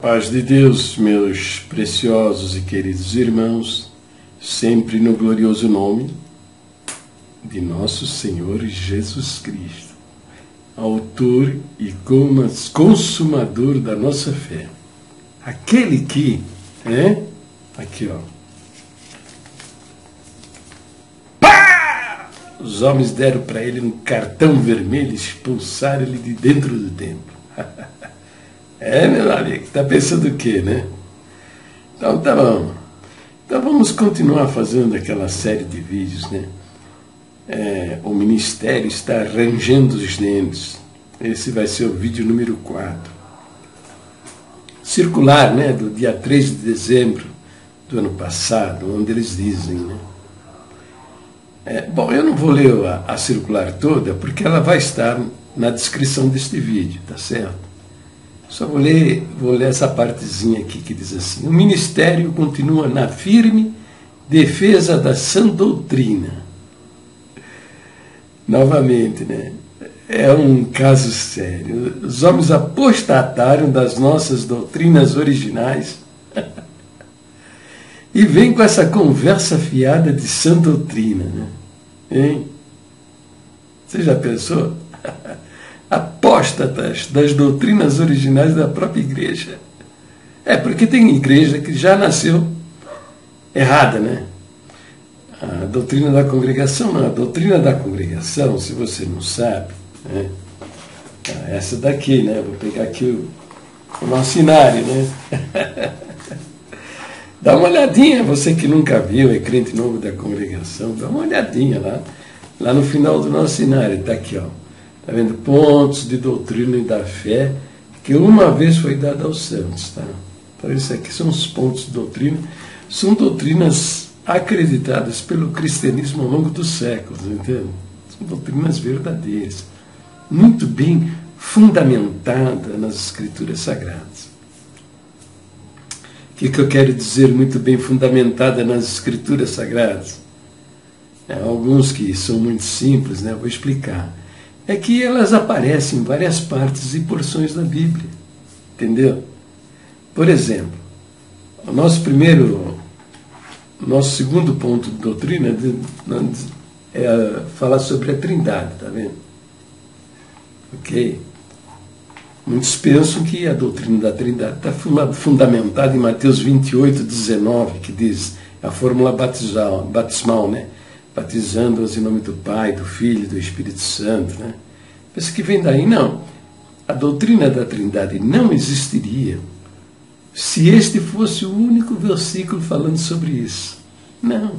Paz de Deus, meus preciosos e queridos irmãos, sempre no glorioso nome de nosso Senhor Jesus Cristo, autor e consumador da nossa fé. Aquele que, aqui ó, pá! Os homens deram para ele um cartão vermelho e expulsaram ele de dentro do templo. Meu amigo, está pensando o quê, né? Então tá bom. Então vamos continuar fazendo aquela série de vídeos, né? O ministério está rangendo os dentes. Esse vai ser o vídeo número 4. Circular, né? Do dia 3 de dezembro do ano passado, onde eles dizem, né? Bom, eu não vou ler a circular toda, porque ela vai estar na descrição deste vídeo, tá certo? Só vou ler essa partezinha aqui que diz assim: o ministério continua na firme defesa da sã doutrina. Novamente, né? É um caso sério. Os homens apostataram das nossas doutrinas originais e vêm com essa conversa fiada de sã doutrina, né? Hein? Você já pensou? Apóstatas das doutrinas originais da própria igreja. Porque tem igreja que já nasceu errada, né? A doutrina da congregação não. A doutrina da congregação, se você não sabe, né? Essa daqui, né? Vou pegar aqui o nosso inário, né? Dá uma olhadinha, você que nunca viu, é crente novo da congregação, dá uma olhadinha lá no final do nosso inário, está aqui, ó. Está vendo? Pontos de doutrina e da fé que uma vez foi dado aos santos. Tá? Então, isso aqui são os pontos de doutrina. São doutrinas acreditadas pelo cristianismo ao longo dos séculos. Entende? São doutrinas verdadeiras, muito bem fundamentadas nas escrituras sagradas. O que eu quero dizer muito bem fundamentada nas escrituras sagradas? Alguns que são muito simples, né? Vou explicar. É que elas aparecem em várias partes e porções da Bíblia. Entendeu? Por exemplo, o nosso segundo ponto de doutrina é falar sobre a Trindade, tá vendo? Ok? Muitos pensam que a doutrina da Trindade está fundamentada em Mateus 28:19, que diz a fórmula batismal, né? Batizando-os em nome do Pai, do Filho e do Espírito Santo, né? Pensa que vem daí? Não. A doutrina da Trindade não existiria se este fosse o único versículo falando sobre isso. Não.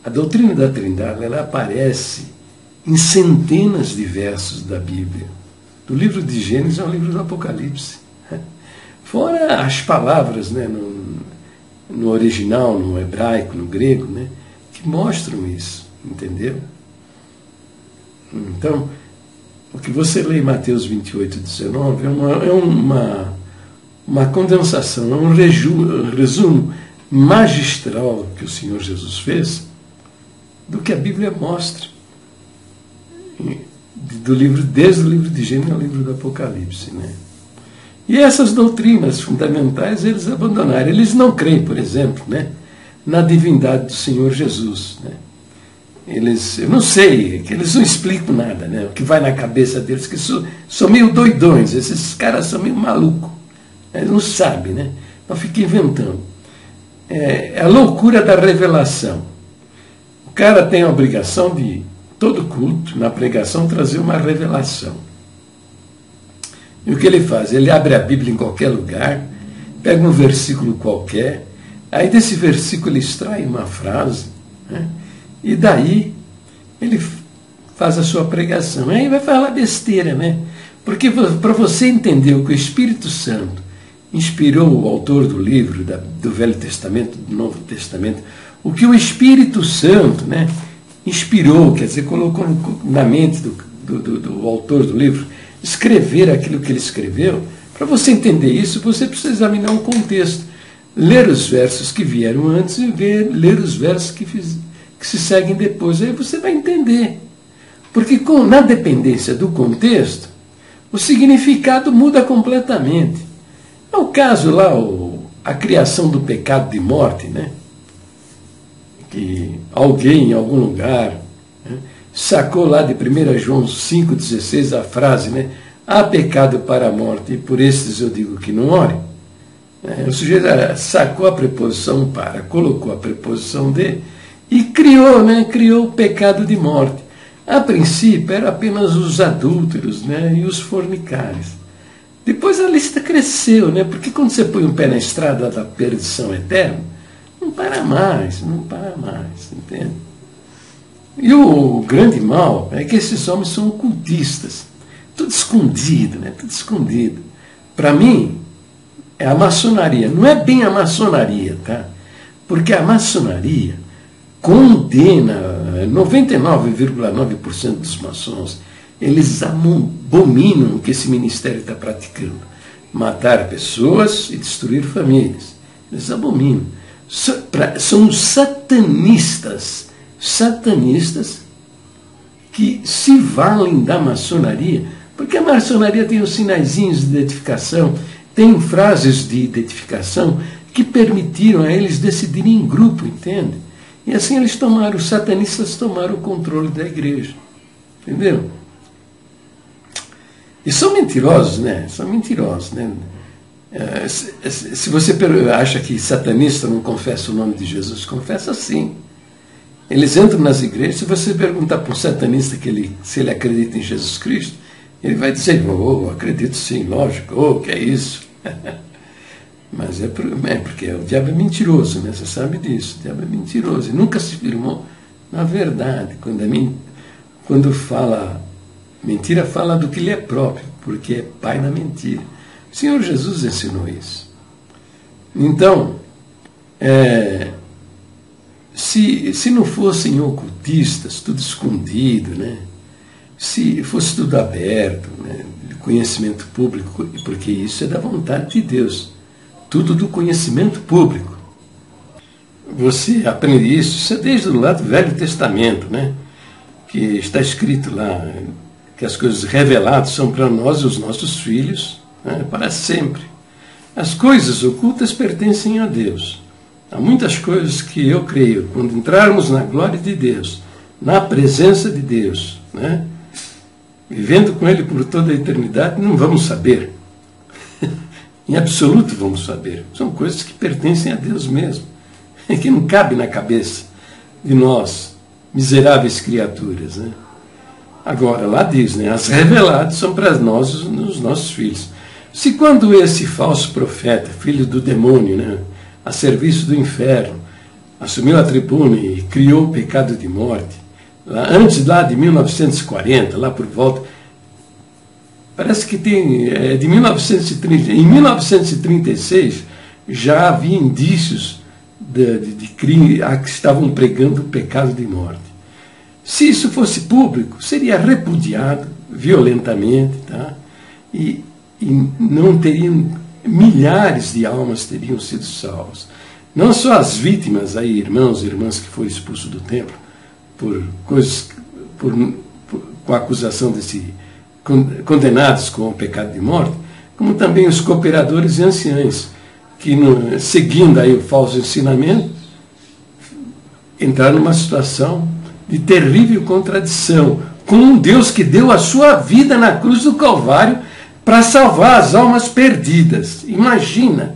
A doutrina da Trindade, ela aparece em centenas de versos da Bíblia. Do livro de Gênesis ao livro do Apocalipse. Fora as palavras, né, no original, no hebraico, no grego, né, que mostram isso, entendeu? Então, o que você lê em Mateus 28:19 é uma condensação, é um resumo magistral que o Senhor Jesus fez do que a Bíblia mostra, desde o livro de Gênesis ao livro do Apocalipse, né? E essas doutrinas fundamentais eles abandonaram. Eles não creem, por exemplo, né, na divindade do Senhor Jesus, né? Eu não sei, que eles não explicam nada, né? O que vai na cabeça deles, que são meio doidões, esses caras são meio malucos, eles não sabem, né? Então fica inventando. É a loucura da revelação. O cara tem a obrigação de, todo culto, na pregação, trazer uma revelação. E o que ele faz? Ele abre a Bíblia em qualquer lugar, pega um versículo qualquer, aí desse versículo ele extrai uma frase, né? E daí ele faz a sua pregação. Aí vai falar besteira, né? Porque para você entender o que o Espírito Santo inspirou o autor do livro, do Velho Testamento, do Novo Testamento, o que o Espírito Santo, né, inspirou, quer dizer, colocou na mente do autor do livro, escrever aquilo que ele escreveu, para você entender isso, você precisa examinar o contexto. Ler os versos que vieram antes e ler os versos que se seguem depois. Aí você vai entender. Porque na dependência do contexto, o significado muda completamente. É o caso lá, a criação do pecado de morte, né? Que alguém em algum lugar, né, sacou lá de 1 João 5,16 a frase, né? Há pecado para a morte, e por estes eu digo que não ore. O sujeito sacou a preposição para, colocou a preposição de e criou, né? Criou o pecado de morte. A princípio eram apenas os adúlteros, né? E os fornicários. Depois a lista cresceu, né? Porque quando você põe um pé na estrada da perdição eterna, não para mais, entende? E o grande mal é que esses homens são ocultistas. Tudo escondido, né? Tudo escondido. Para mim, é a maçonaria. Não é bem a maçonaria, tá? Porque a maçonaria condena 99,9% dos maçons. Eles abominam o que esse ministério está praticando. Matar pessoas e destruir famílias. Eles abominam. São os satanistas. Satanistas que se valem da maçonaria, porque a maçonaria tem os sinaizinhos de identificação, tem frases de identificação que permitiram a eles decidirem em grupo, entende? E assim os satanistas tomaram o controle da igreja. Entendeu? E são mentirosos, né? São mentirosos, né? Se você acha que satanista não confessa o nome de Jesus, confessa sim. Eles entram nas igrejas, se você perguntar para um satanista se ele acredita em Jesus Cristo, ele vai dizer, acredito sim, lógico, que é isso. Mas é porque o diabo é mentiroso, né? Você sabe disso, o diabo é mentiroso. E nunca se firmou na verdade. Quando fala mentira, fala do que lhe é próprio, porque é pai na mentira. O Senhor Jesus ensinou isso. Então, se não fossem ocultistas, tudo escondido, né? Se fosse tudo aberto, né? Conhecimento público, porque isso é da vontade de Deus, tudo do conhecimento público. Você aprende isso é desde o lado do Velho Testamento, né? Que está escrito lá que as coisas reveladas são para nós e os nossos filhos, né? Para sempre. As coisas ocultas pertencem a Deus. Há muitas coisas que eu creio, quando entrarmos na glória de Deus, na presença de Deus, né? Vivendo com Ele por toda a eternidade, não vamos saber. Em absoluto vamos saber. São coisas que pertencem a Deus mesmo, que não cabe na cabeça de nós, miseráveis criaturas, né? Agora, lá diz, né? As reveladas são para nós, os nossos filhos. Se quando esse falso profeta, filho do demônio, né? A serviço do inferno, assumiu a tribuna e criou o pecado de morte, antes lá de 1940, lá por volta, parece que tem, de 1930, em 1936 já havia indícios de crime que estavam pregando o pecado de morte. Se isso fosse público, seria repudiado violentamente, tá? E não teriam, milhares de almas teriam sido salvas. Não só as vítimas, aí, irmãos e irmãs que foram expulsos do templo por coisas, com a acusação condenados com o pecado de morte, como também os cooperadores e anciães, que, seguindo aí o falso ensinamento, entraram numa situação de terrível contradição com um Deus que deu a sua vida na cruz do Calvário para salvar as almas perdidas. Imagina,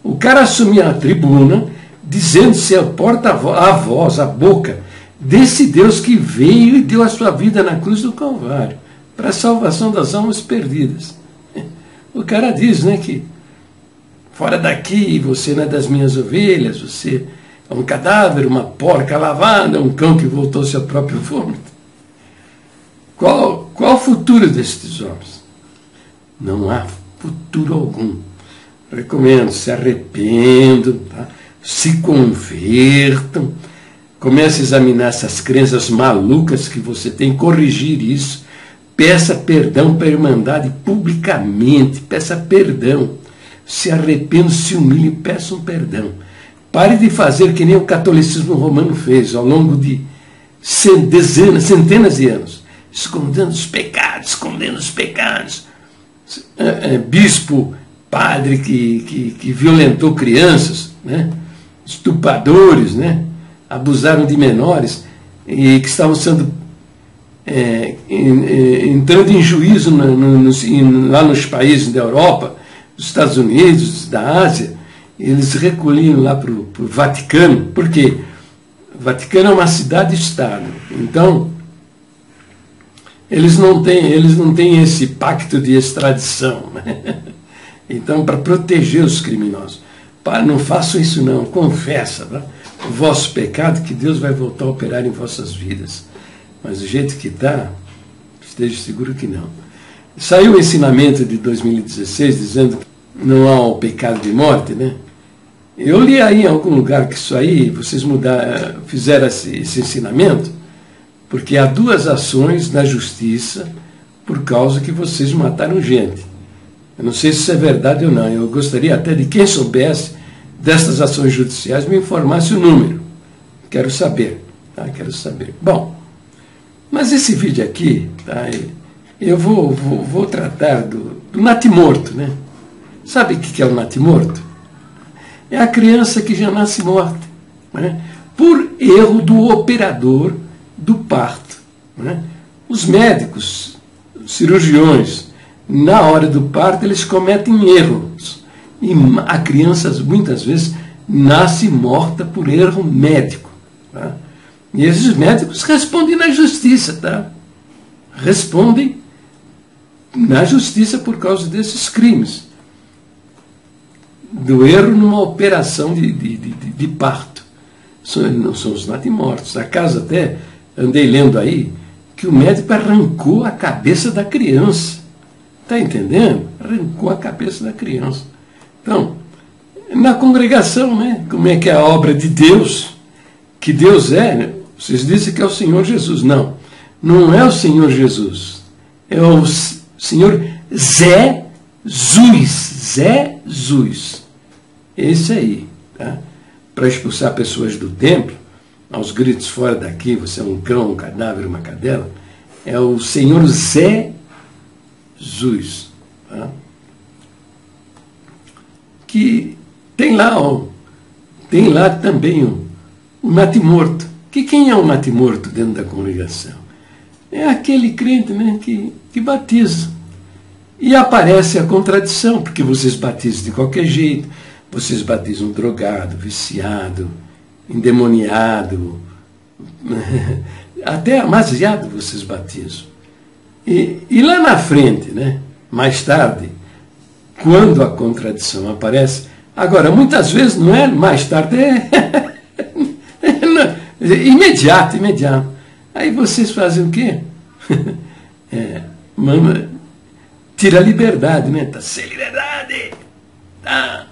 o cara assumia a tribuna, dizendo-se a porta-voz, a boca, desse Deus que veio e deu a sua vida na cruz do Calvário, para a salvação das almas perdidas. O cara diz, né, que fora daqui, você não é das minhas ovelhas, você é um cadáver, uma porca lavada, um cão que voltou ao seu próprio vômito. Qual o futuro destes homens? Não há futuro algum. Recomendo, se arrependam, tá? Se convertam, comece a examinar essas crenças malucas que você tem, corrigir isso, peça perdão para a Irmandade publicamente, peça perdão, se arrependa, se humilhe, peça um perdão. Pare de fazer que nem o catolicismo romano fez ao longo de centenas de anos, escondendo os pecados, bispo padre que violentou crianças, né? Estupradores, né? Abusaram de menores e que estavam sendo entrando em juízo lá nos países da Europa, dos Estados Unidos, da Ásia. Eles recolhiam lá para o Vaticano, porque o Vaticano é uma cidade-estado, então eles não têm esse pacto de extradição, né? Então, para proteger os criminosos, não façam isso não, confessa, tá? O vosso pecado, que Deus vai voltar a operar em vossas vidas. Mas do jeito que está, esteja seguro que não. Saiu o ensinamento de 2016 dizendo que não há o pecado de morte, né? Eu li aí em algum lugar que isso aí, vocês fizeram esse ensinamento, porque há 2 ações na justiça por causa que vocês mataram gente. Eu não sei se isso é verdade ou não. Eu gostaria até de quem soubesse dessas ações judiciais me informasse o número. Quero saber. Tá? Quero saber. Bom, mas esse vídeo aqui, tá? Eu vou tratar do natimorto, né? Sabe o que é o natimorto? É a criança que já nasce morta, né? Por erro do operador do parto, né? Os médicos, os cirurgiões, na hora do parto, eles cometem erros. E a criança, muitas vezes, nasce morta por erro médico. Tá? E esses médicos respondem na justiça, tá? Respondem na justiça por causa desses crimes. Do erro numa operação de parto. Não são os natimortos. Acaso até andei lendo aí que o médico arrancou a cabeça da criança. Está entendendo? Arrancou a cabeça da criança. Então, na congregação, né? Como é que é a obra de Deus? Que Deus é, né? Vocês dizem que é o Senhor Jesus. Não, não é o Senhor Jesus. É o Senhor Jesus. Esse aí, tá? Para expulsar pessoas do templo, aos gritos fora daqui, você é um cão, um cadáver, uma cadela, é o Senhor Jesus, tá? Que tem lá também o natimorto. Quem é o natimorto dentro da congregação? É aquele crente, né, que batiza. E aparece a contradição, porque vocês batizam de qualquer jeito, vocês batizam drogado, viciado, endemoniado, até amaziado vocês batizam. E lá na frente, né, mais tarde, quando a contradição aparece, agora, muitas vezes não é mais tarde, é imediato. Aí vocês fazem o quê? Tira a liberdade, né? Está sem liberdade. Tá?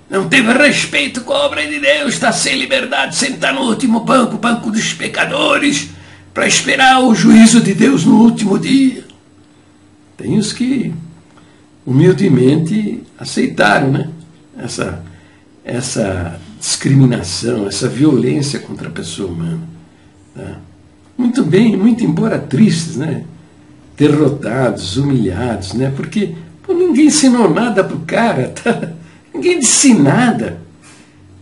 Não teve respeito com a obra de Deus, está sem liberdade, senta no último banco, o banco dos pecadores, para esperar o juízo de Deus no último dia. Tem os que humildemente aceitaram, né? Essa discriminação, essa violência contra a pessoa humana. Tá? Muito bem, muito embora tristes, né? Derrotados, humilhados, né? Porque ninguém ensinou nada para o cara, tá? Ninguém disse nada.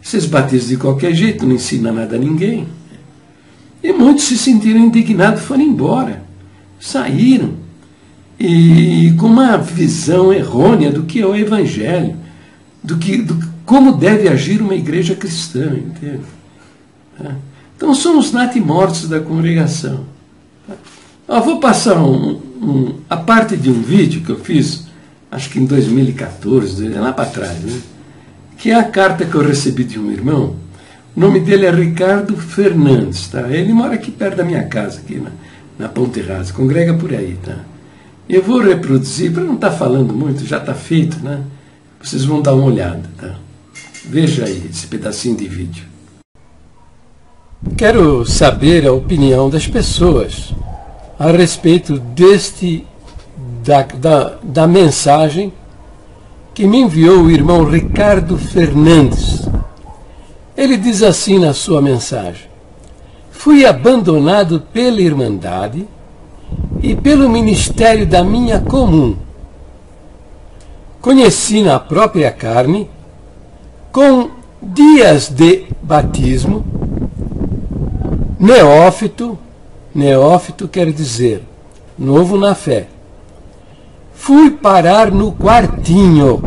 Vocês batizam de qualquer jeito, não ensina nada a ninguém. E muitos se sentiram indignados, foram embora, saíram. E com uma visão errônea do que é o Evangelho, como deve agir uma igreja cristã, entende? Então são os natimortos da congregação. Eu vou passar a parte de um vídeo que eu fiz, acho que em 2014, lá para trás, né? Que é a carta que eu recebi de um irmão. O nome dele é Ricardo Fernandes, tá? Ele mora aqui perto da minha casa, aqui na Ponte Rasa, congrega por aí, tá? Eu vou reproduzir, para não estar falando muito, já está feito, né? Vocês vão dar uma olhada, tá? Veja aí esse pedacinho de vídeo. Quero saber a opinião das pessoas a respeito da mensagem que me enviou o irmão Ricardo Fernandes. Ele diz assim na sua mensagem: fui abandonado pela Irmandade e pelo ministério da minha comum. conheci na própria carne, com dias de batismo, neófito quer dizer novo na fé. Fui parar no quartinho.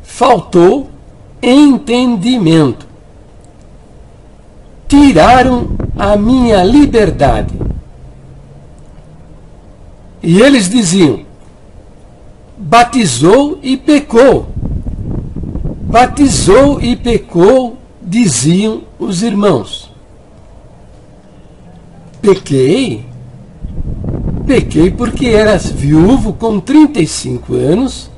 Faltou entendimento. Tiraram a minha liberdade. E eles diziam: batizou e pecou. Batizou e pecou, diziam os irmãos. Pequei? Pequei porque era viúvo com 35 anos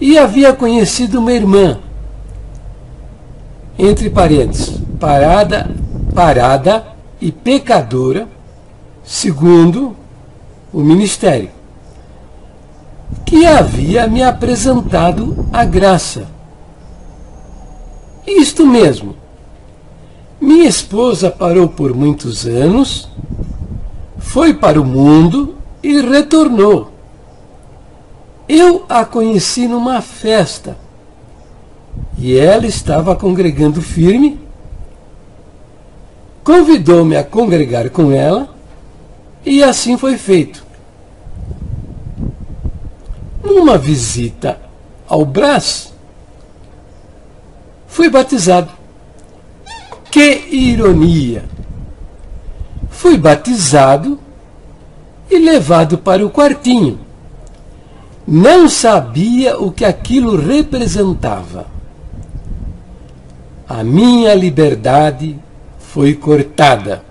e havia conhecido uma irmã, entre parênteses, parada e pecadora, segundo o ministério, que havia me apresentado a graça. Isto mesmo. Minha esposa parou por muitos anos, foi para o mundo e retornou. Eu a conheci numa festa e ela estava congregando firme. Convidou-me a congregar com ela e assim foi feito. Numa visita ao Brás, fui batizado. Que ironia! Fui batizado e levado para o quartinho. Não sabia o que aquilo representava. A minha liberdade foi cortada.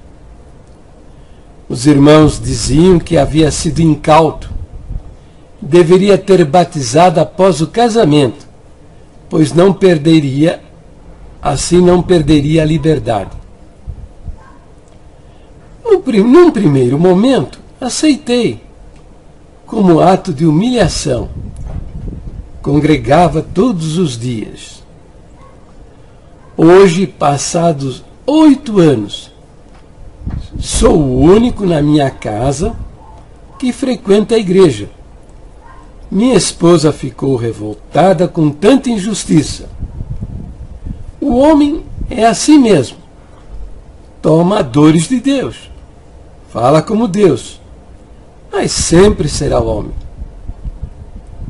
Os irmãos diziam que havia sido incauto. Deveria ter batizado após o casamento, pois assim não perderia a liberdade. Num primeiro momento, aceitei, como ato de humilhação. Congregava todos os dias. Hoje, passados 8 anos, sou o único na minha casa que frequenta a igreja. Minha esposa ficou revoltada com tanta injustiça. O homem é assim mesmo. Toma dores de Deus. Fala como Deus. Mas sempre será homem.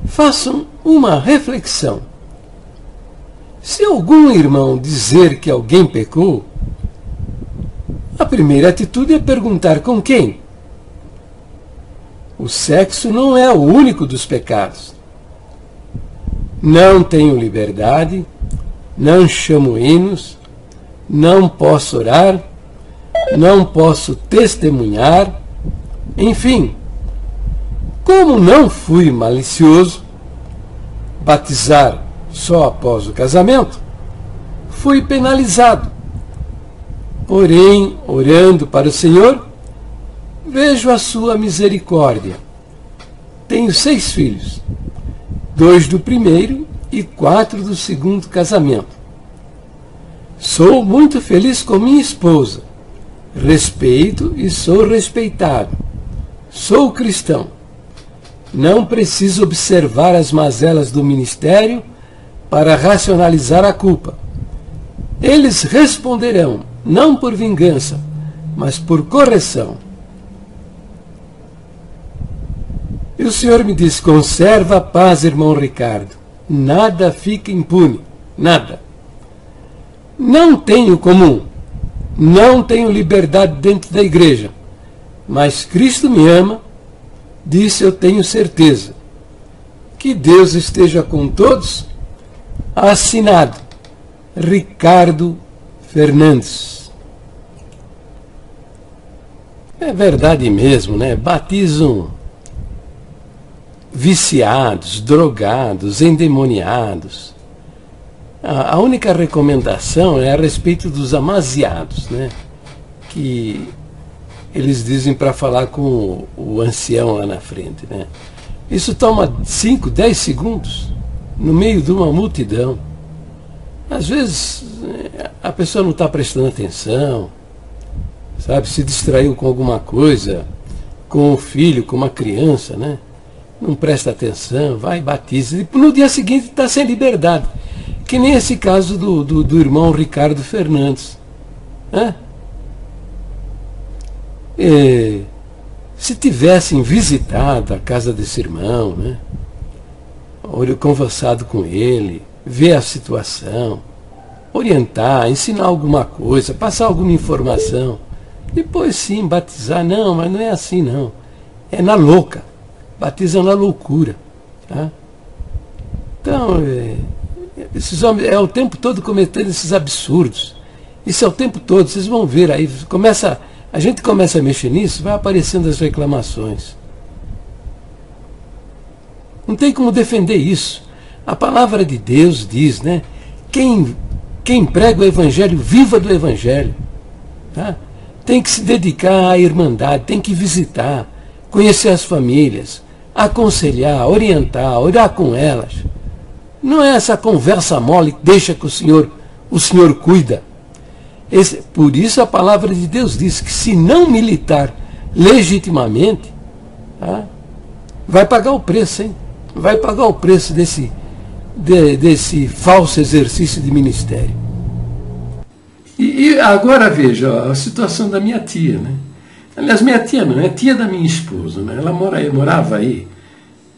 Façam uma reflexão. Se algum irmão dizer que alguém pecou, a primeira atitude é perguntar com quem. O sexo não é o único dos pecados. Não tenho liberdade, não chamo hinos, não posso orar, não posso testemunhar, enfim. Como não fui malicioso, batizar só após o casamento, fui penalizado. Porém, orando para o Senhor, vejo a sua misericórdia. Tenho 6 filhos, 2 do primeiro e 4 do segundo casamento. Sou muito feliz com minha esposa. Respeito e sou respeitado. Sou cristão. Não preciso observar as mazelas do ministério para racionalizar a culpa. Eles responderão, não por vingança, mas por correção. E o Senhor me diz: conserva a paz, irmão Ricardo. Nada fica impune. Nada. Não tenho comum. Não tenho liberdade dentro da igreja. Mas Cristo me ama. Disso eu tenho certeza. Que Deus esteja com todos. Assinado Ricardo Fernandes. É verdade mesmo, né? Batizam viciados, drogados, endemoniados. A única recomendação é a respeito dos amaziados, né? Que eles dizem para falar com o ancião lá na frente, né? Isso toma 5, 10 segundos no meio de uma multidão. Às vezes a pessoa não está prestando atenção, sabe? Se distraiu com alguma coisa, com o filho, com uma criança, né? não presta atenção, vai e batiza. E no dia seguinte está sem liberdade. Que nem esse caso do irmão Ricardo Fernandes. Se tivessem visitado a casa desse irmão, né, conversado com ele, ver a situação, orientar, ensinar alguma coisa, passar alguma informação, depois sim batizar. Não, mas não é assim não. É na louca. Batiza na loucura. Tá? Então, esses homens o tempo todo cometendo esses absurdos. Isso é o tempo todo, vocês vão ver aí, a gente começa a mexer nisso, vai aparecendo as reclamações. Não tem como defender isso. A palavra de Deus diz, né? Quem prega o Evangelho, viva do Evangelho. Tá? Tem que se dedicar à irmandade, tem que visitar, conhecer as famílias, aconselhar, orientar, orar com elas. Não é essa conversa mole que deixa que o Senhor cuida. Por isso a palavra de Deus diz que se não militar legitimamente, tá, vai pagar o preço, hein? Vai pagar o preço desse falso exercício de ministério. E agora veja a situação da minha tia, né? Aliás, minha tia não, é tia da minha esposa, né? Ela morava aí,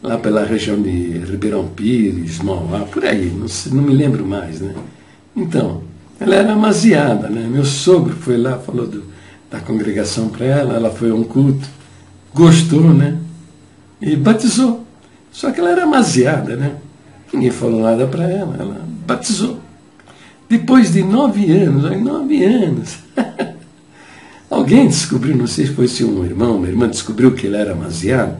lá pela região de Ribeirão Pires, Mauá, por aí, não me lembro mais, né? Então, ela era amaziada, né? Meu sogro foi lá, falou da congregação para ela, ela foi a um culto, gostou, né? E batizou. Só que ela era amaziada, né? Ninguém falou nada para ela, ela batizou. Depois de 9 anos, alguém descobriu, não sei se foi um irmão, uma irmã descobriu que ele era amaziado,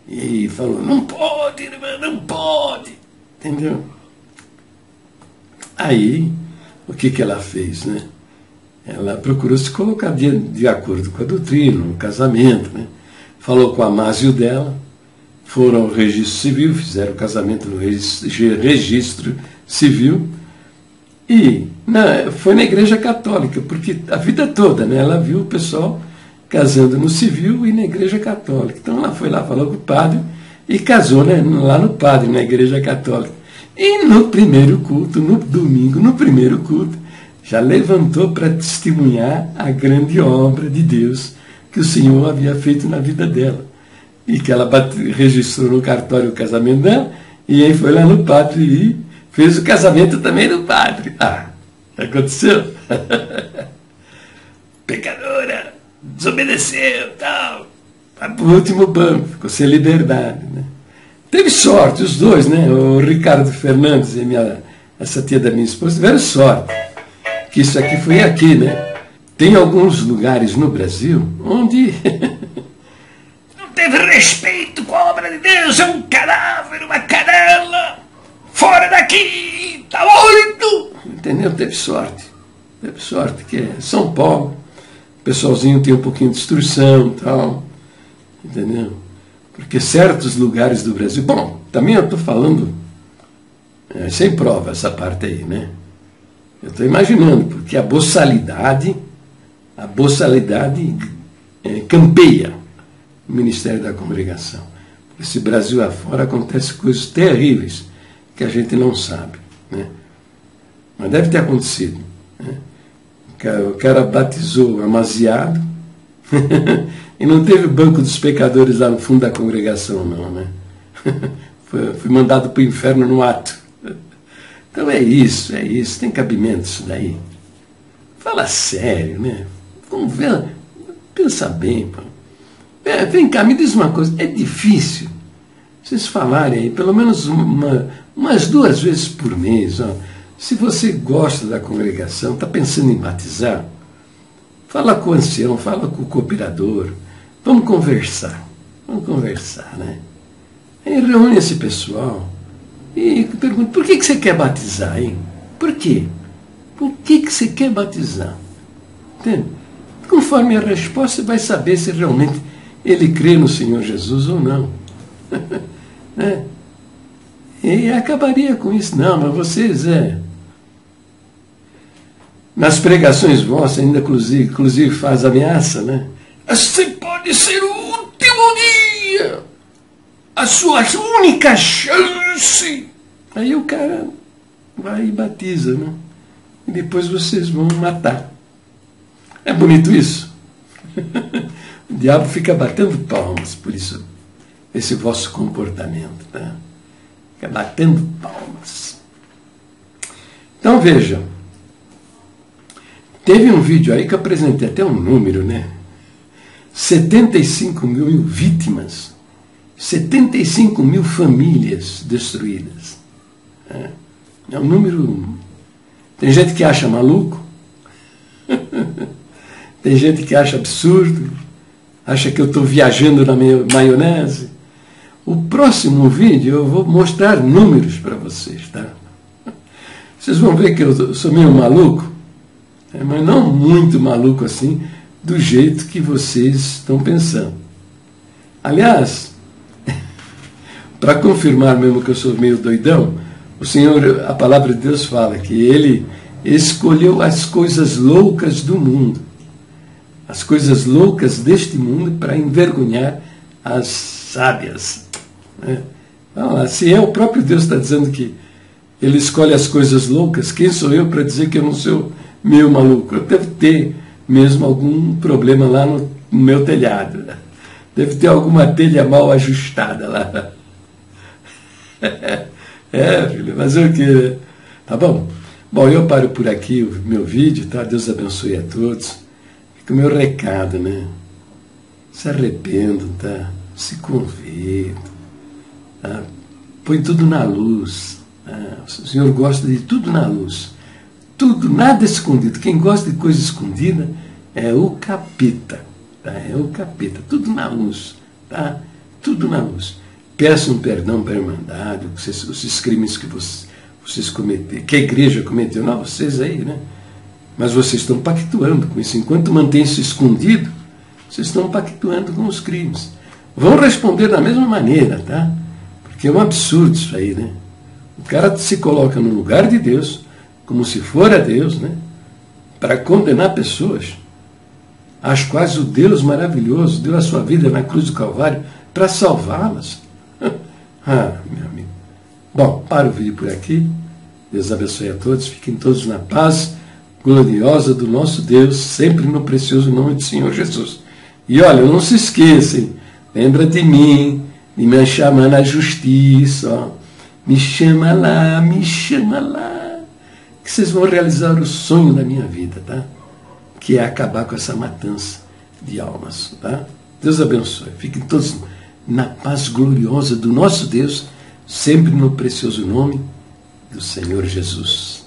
e falou, não pode, irmã, não pode. Entendeu? Aí, o que ela fez, né? Ela procurou se colocar de acordo com a doutrina, no casamento, né? Falou com o amázio dela, foram ao registro civil, fizeram o casamento no registro civil, e foi na igreja católica, porque a vida toda, né, ela viu o pessoal casando no civil e na igreja católica. Então ela foi lá, falou com o padre e casou, né, lá no padre, na igreja católica. E no primeiro culto, no domingo, no primeiro culto, já levantou para testemunhar a grande obra de Deus que o Senhor havia feito na vida dela. E que ela registrou no cartório o casamento dela, e aí foi lá no padre e fez o casamento também do padre. Aconteceu? Pecadora, desobedeceu, tal. Vai para o último banco, ficou sem liberdade, né? Teve sorte, os dois, né? O Ricardo Fernandes e essa tia da minha esposa tiveram sorte. Que isso aqui foi aqui, né? Tem alguns lugares no Brasil onde não teve respeito com a obra de Deus, é um cadáver, uma canela, fora daqui, tá morto. Entendeu? Teve sorte. Teve sorte, que é São Paulo. O pessoalzinho tem um pouquinho de instrução e tal. Entendeu? Porque certos lugares do Brasil... Bom, também eu estou falando sem prova essa parte aí, né? Eu estou imaginando, porque a boçalidade campeia o Ministério da Congregação. Esse Brasil afora acontece coisas terríveis que a gente não sabe, né? Mas deve ter acontecido, né? O cara batizou amaziado e não teve banco dos pecadores lá no fundo da congregação, não, né? Foi mandado para o inferno no ato. Então é isso, tem cabimento isso daí. Fala sério, né? Vamos ver, pensa bem, pô. Vem cá, me diz uma coisa, é difícil vocês falarem aí, pelo menos umas 2 vezes por mês, ó, se você gosta da congregação, está pensando em batizar, fala com o ancião, fala com o cooperador, vamos conversar, né? Aí reúne esse pessoal e pergunta, por que você quer batizar, hein? Por quê? Por que você quer batizar? Entende? Conforme a resposta, você vai saber se realmente ele crê no Senhor Jesus ou não. Né? E acabaria com isso. Não, mas vocês, nas pregações vossas, ainda inclusive faz ameaça, né? Assim pode ser o último dia. a sua única chance. Aí o cara vai e batiza, né? E depois vocês vão matar. É bonito isso? O diabo fica batendo palmas por isso, esse vosso comportamento, tá? Fica batendo palmas. Então veja, teve um vídeo aí que eu apresentei até um número, né? 75 mil vítimas, 75 mil famílias destruídas. É um número. Tem gente que acha maluco, tem gente que acha absurdo, acha que eu estou viajando na maionese. O próximo vídeo eu vou mostrar números para vocês, tá? Vocês vão ver que eu sou meio maluco, mas não muito maluco assim, do jeito que vocês estão pensando. Aliás, para confirmar mesmo que eu sou meio doidão, o Senhor, a palavra de Deus fala que Ele escolheu as coisas loucas do mundo, as coisas loucas deste mundo, para envergonhar as sábias. Então, se é o próprio Deus que está dizendo que Ele escolhe as coisas loucas, quem sou eu para dizer que eu não sou meio maluco? Eu devo ter mesmo algum problema lá no meu telhado. Deve ter alguma telha mal ajustada lá. Filho, mas o que? Tá bom? Bom, eu paro por aqui o meu vídeo, tá? Deus abençoe a todos. Fica o meu recado, né? Se arrependam, tá? Se convertam, tá? Põe tudo na luz. Tá? O Senhor gosta de tudo na luz. Tudo, nada escondido. Quem gosta de coisa escondida é o capeta. Tá? É o capeta. Tudo na luz. Tá? Tudo na luz. Peçam perdão para a Irmandade, os crimes que vocês cometeram, que a igreja cometeu. Não, vocês aí, né? Mas vocês estão pactuando com isso. Enquanto mantém isso escondido, vocês estão pactuando com os crimes. Vão responder da mesma maneira, tá? Porque é um absurdo isso aí, né? O cara se coloca no lugar de Deus, como se for a Deus, né? Para condenar pessoas, às quais o Deus maravilhoso deu a sua vida na cruz do Calvário para salvá-las. Meu amigo. Bom, paro o vídeo por aqui. Deus abençoe a todos. Fiquem todos na paz gloriosa do nosso Deus, sempre no precioso nome do Senhor Jesus. E olha, não se esqueçam, lembra de mim, de me chamar na justiça. Ó. Me chama lá, que vocês vão realizar o sonho da minha vida, tá? Que é acabar com essa matança de almas, tá? Deus abençoe. Fiquem todos na paz gloriosa do nosso Deus, sempre no precioso nome do Senhor Jesus.